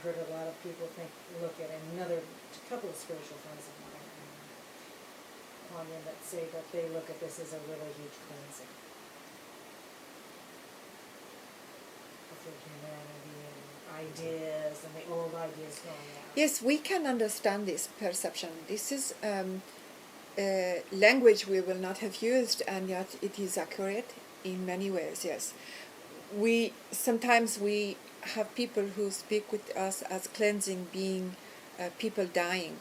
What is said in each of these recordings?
heard a lot of people look at another couple of spiritual friends of mine, Quan Yin, that say that they look at this as a really huge cleansing of their humanity and ideas and the old ideas going out. Yes, we can understand this perception. This is language we will not have used, and yet it is accurate in many ways. Yes, sometimes we have people who speak with us as cleansing being people dying,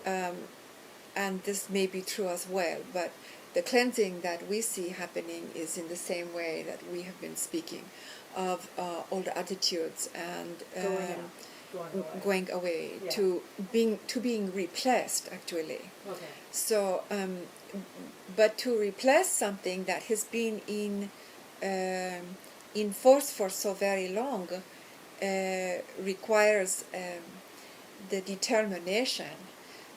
and this may be true as well. But the cleansing that we see happening is in the same way that we have been speaking of old attitudes and going away Yeah. to being replaced, actually. Okay. So, but to replace something that has been in force for so very long requires the determination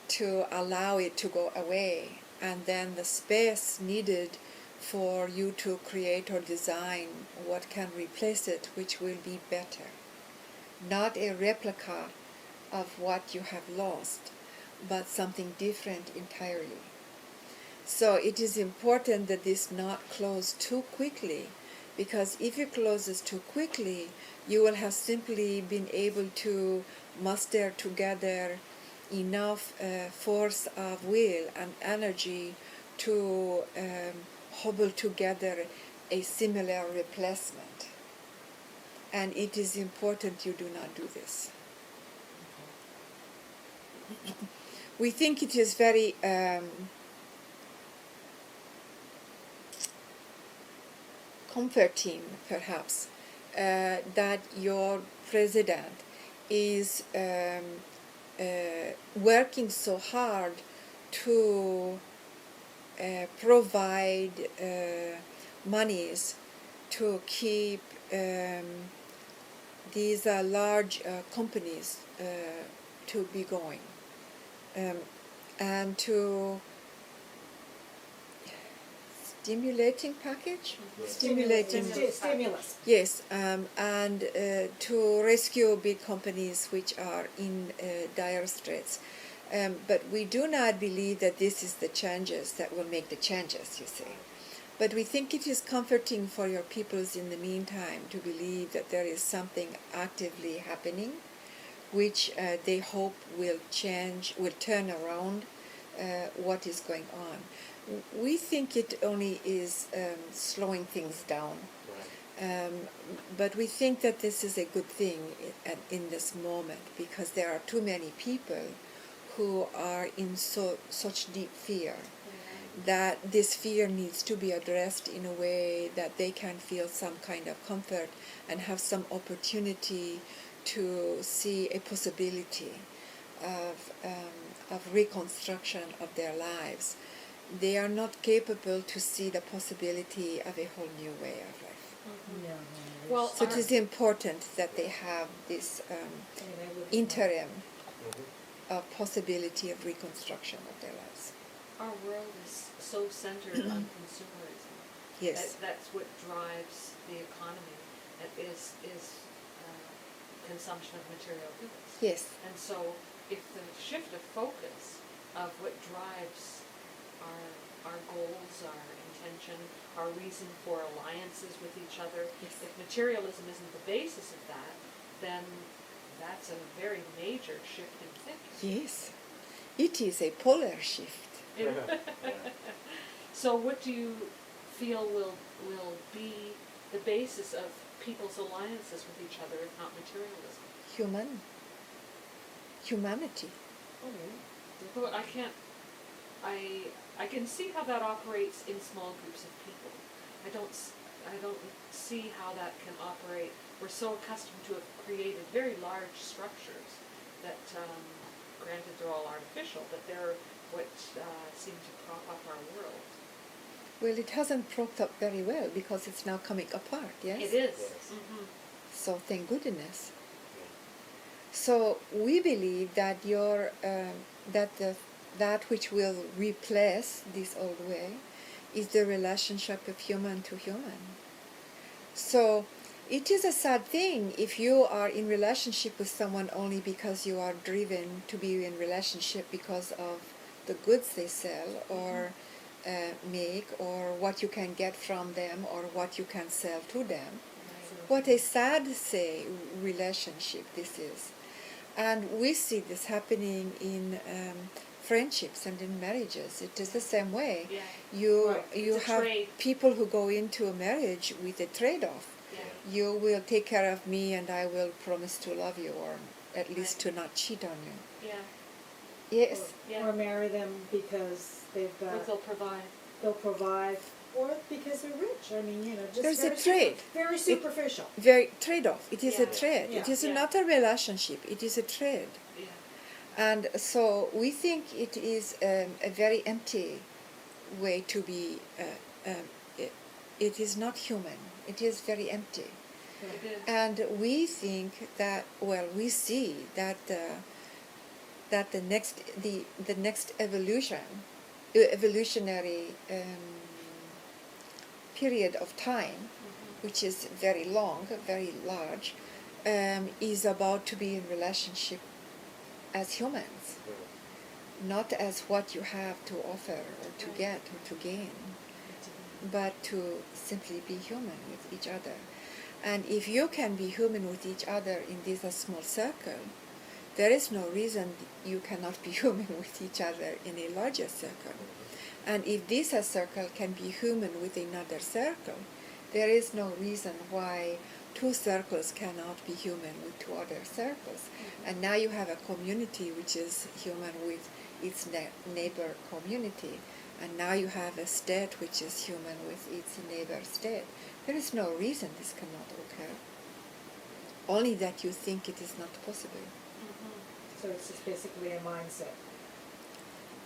to allow it to go away, and then the space needed for you to create or design what can replace it, which will be better. Not a replica of what you have lost, but something different entirely. So it is important that this not close too quickly, because if it closes too quickly, you will have simply been able to muster together enough force of will and energy to hobble together a similar replacement. And it is important you do not do this. We think it is very comforting, perhaps, that your president is working so hard to provide monies to keep these large companies to be going, and to stimulating package? Stimulus. Yes, and to rescue big companies which are in dire straits. But we do not believe that this is the changes that will make the changes, you see. But we think it is comforting for your peoples in the meantime to believe that there is something actively happening which they hope will change, will turn around what is going on. We think it only is slowing things down. But we think that this is a good thing in this moment, because there are too many people who are in such deep fear that this fear needs to be addressed in a way that they can feel some kind of comfort and have some opportunity to see a possibility of reconstruction of their lives. They are not capable to see the possibility of a whole new way of life. Mm-hmm. Well, So it is important that they have this interim possibility of reconstruction of their lives. our world is so centered on consumerism. Yes. That's what drives the economy. It is consumption of material goods. Yes. And so if the shift of focus of what drives our goals, our intention, our reason for alliances with each other, Yes. if materialism isn't the basis of that, then that's a very major shift in thinking. Yes. It is a polar shift. So what do you feel will be the basis of people's alliances with each other, if not materialism? Humanity. Well, I can see how that operates in small groups of people. I don't see how that can operate. We're so accustomed to have created very large structures that, granted, they're all artificial, but they're what seem to prop up our world. Well, it hasn't propped up very well because it's now coming apart, yes? It is. Yes. Mm-hmm. So thank goodness. So we believe that that which will replace this old way is the relationship of human to human. So It is a sad thing if you are in relationship with someone only because you are driven to be in relationship because of the goods they sell or make, or what you can get from them, or what you can sell to them. What a sad relationship this is. And we see this happening in friendships and in marriages. It is the same way. Yeah. You Right. you It's a have trade. people who go into a marriage with a trade-off. Yeah. You will take care of me and I will promise to love you, or at least to not cheat on you. Yeah. Yes. Yeah. Or marry them because they've Or got, they'll provide. or because they're rich. I mean, just There's a very trade. very superficial. Very trade-off. It is a Yeah. trade. It Yeah. is Yeah. not a relationship. It is a trade. Yeah. And so we think it is a very empty way to be. It is not human. It is very empty. It is. And we think that, well, we see that that the next evolutionary period of time, which is very long, very large, is about to be in relationship as humans, not as what you have to offer or to Right. get or to gain, but to simply be human with each other. And if you can be human with each other in this small circle, there is no reason you cannot be human with each other in a larger circle. And if this circle can be human with another circle, there is no reason why two circles cannot be human with two other circles. And now you have a community which is human with its neighbor community. And now you have a state which is human with its neighbor state. There is no reason this cannot occur. Only that you think it is not possible. So it's just basically a mindset.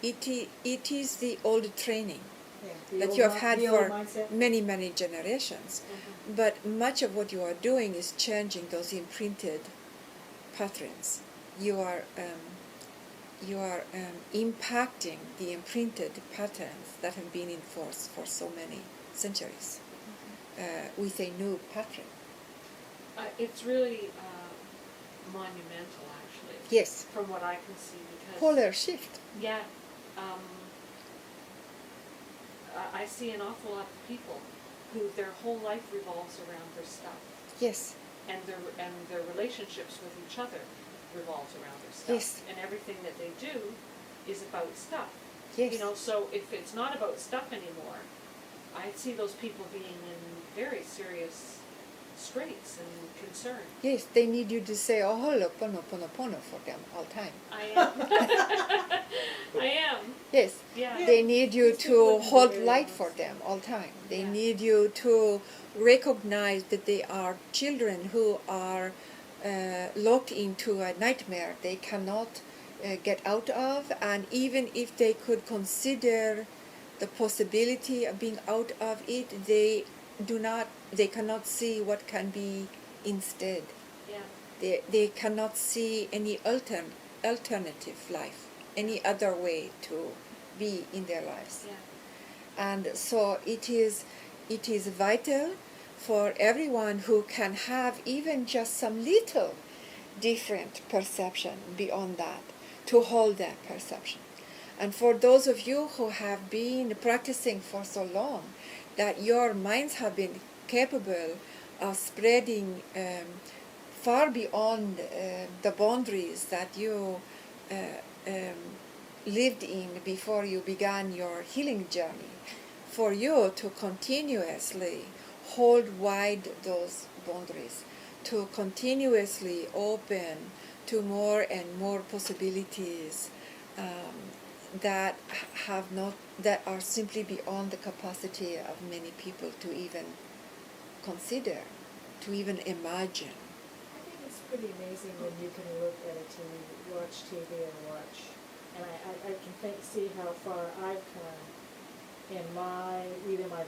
It is the old training Yeah, the that old you have mi- had the for old mindset. many generations. But much of what you are doing is changing those imprinted patterns. You are impacting the imprinted patterns that have been in force for so many centuries with a new pattern. It's really monumental, actually. Yes, From what I can see, because polar shift. yeah, I see an awful lot of people who their whole life revolves around their stuff, Yes, and their relationships with each other revolves around their stuff. Yes. And everything that they do is about stuff. yes. So if it's not about stuff anymore, I see those people being in very serious straits and concern. Yes, they need you to say "Oh, Ho'oponopono" for them all the time. I am. I am. Yes, Yeah. they need you These people to can be hold very light honest. for them all the time. They Yeah. need you to recognize that they are children who are locked into a nightmare they cannot get out of, and even if they could consider the possibility of being out of it, they cannot see what can be instead. Yeah. They cannot see any alternative life, any other way to be in their lives. Yeah. And so it is vital for everyone who can have even just some little different perception beyond that, to hold that perception. And for those of you who have been practicing for so long, that your minds have been capable of spreading far beyond the boundaries that you lived in before you began your healing journey, for you to continuously hold wide those boundaries, to continuously open to more and more possibilities that are simply beyond the capacity of many people to even consider, to even imagine. I think it's pretty amazing when you can look at a TV, watch TV and watch, and I can see how far I've come in either my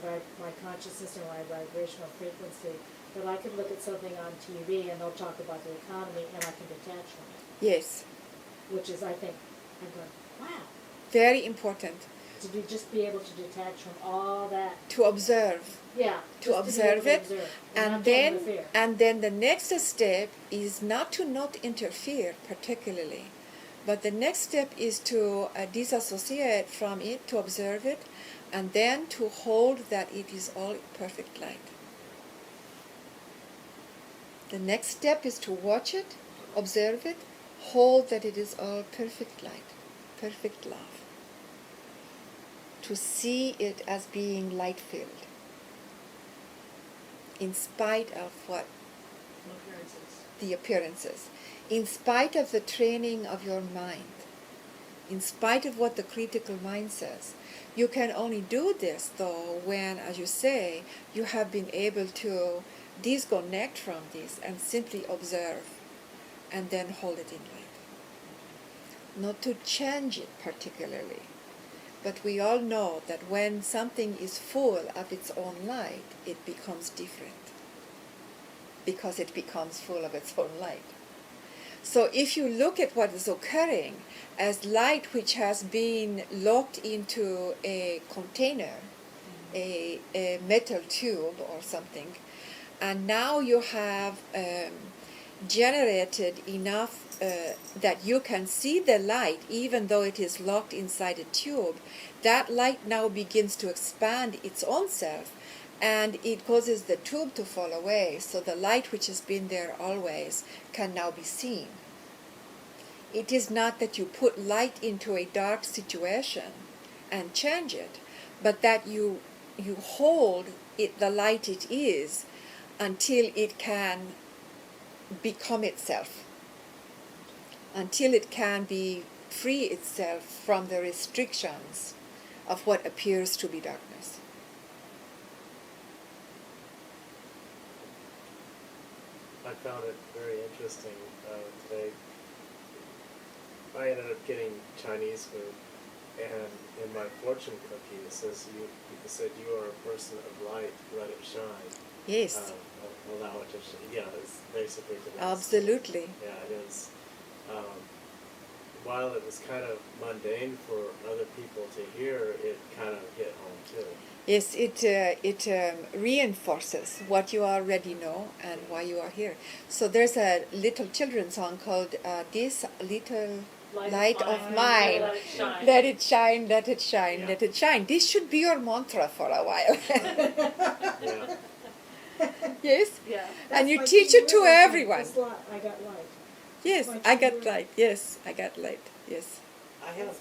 consciousness or my vibrational frequency, that I could look at something on TV and they'll talk about the economy and I can detach from it, Yes, which is, I think, I'm going, wow. very important. to just be able to detach from all that. To observe. Yeah. To just observe be able it, to observe and not get then interfere. and then the next step is not to not interfere particularly, but the next step is to disassociate from it, to observe it, and then to hold that it is all perfect light. The next step is to watch it, observe it, hold that it is all perfect light, perfect love. To see it as being light-filled, in spite of what Appearances. the appearances, in spite of the training of your mind, in spite of what the critical mind says. You can only do this, though, when, as you say, you have been able to disconnect from this and simply observe and then hold it in light. Not to change it particularly, but we all know that when something is full of its own light, it becomes different, because it becomes full of its own light. So if you look at what is occurring as light which has been locked into a container, a metal tube or something, and now you have generated enough that you can see the light even though it is locked inside a tube, that light now begins to expand its own self, and it causes the tube to fall away, so the light which has been there always can now be seen. It is not that you put light into a dark situation and change it, but that you hold it, the light it is, until it can become itself, until it can be free itself from the restrictions of what appears to be darkness. I found it very interesting today. I ended up getting Chinese food, and in my fortune cookie it says it said you are a person of light, let it shine. Yes, Allow it to shine. Yeah, it's basically the absolutely. Yeah, it is. While it was kind of mundane for other people to hear, it kind of hit home too. Yes, it reinforces what you already know and why you are here. So there's a little children's song called "This Little Light of Mine." Let it shine. Let it shine, let it shine, Yeah. let it shine. This should be your mantra for a while. Yeah. Yes? Yeah. And you That's teach my it to key word, everyone. this light, I got light. Yes, my I key got word. light. Yes, I got light. Yes. I have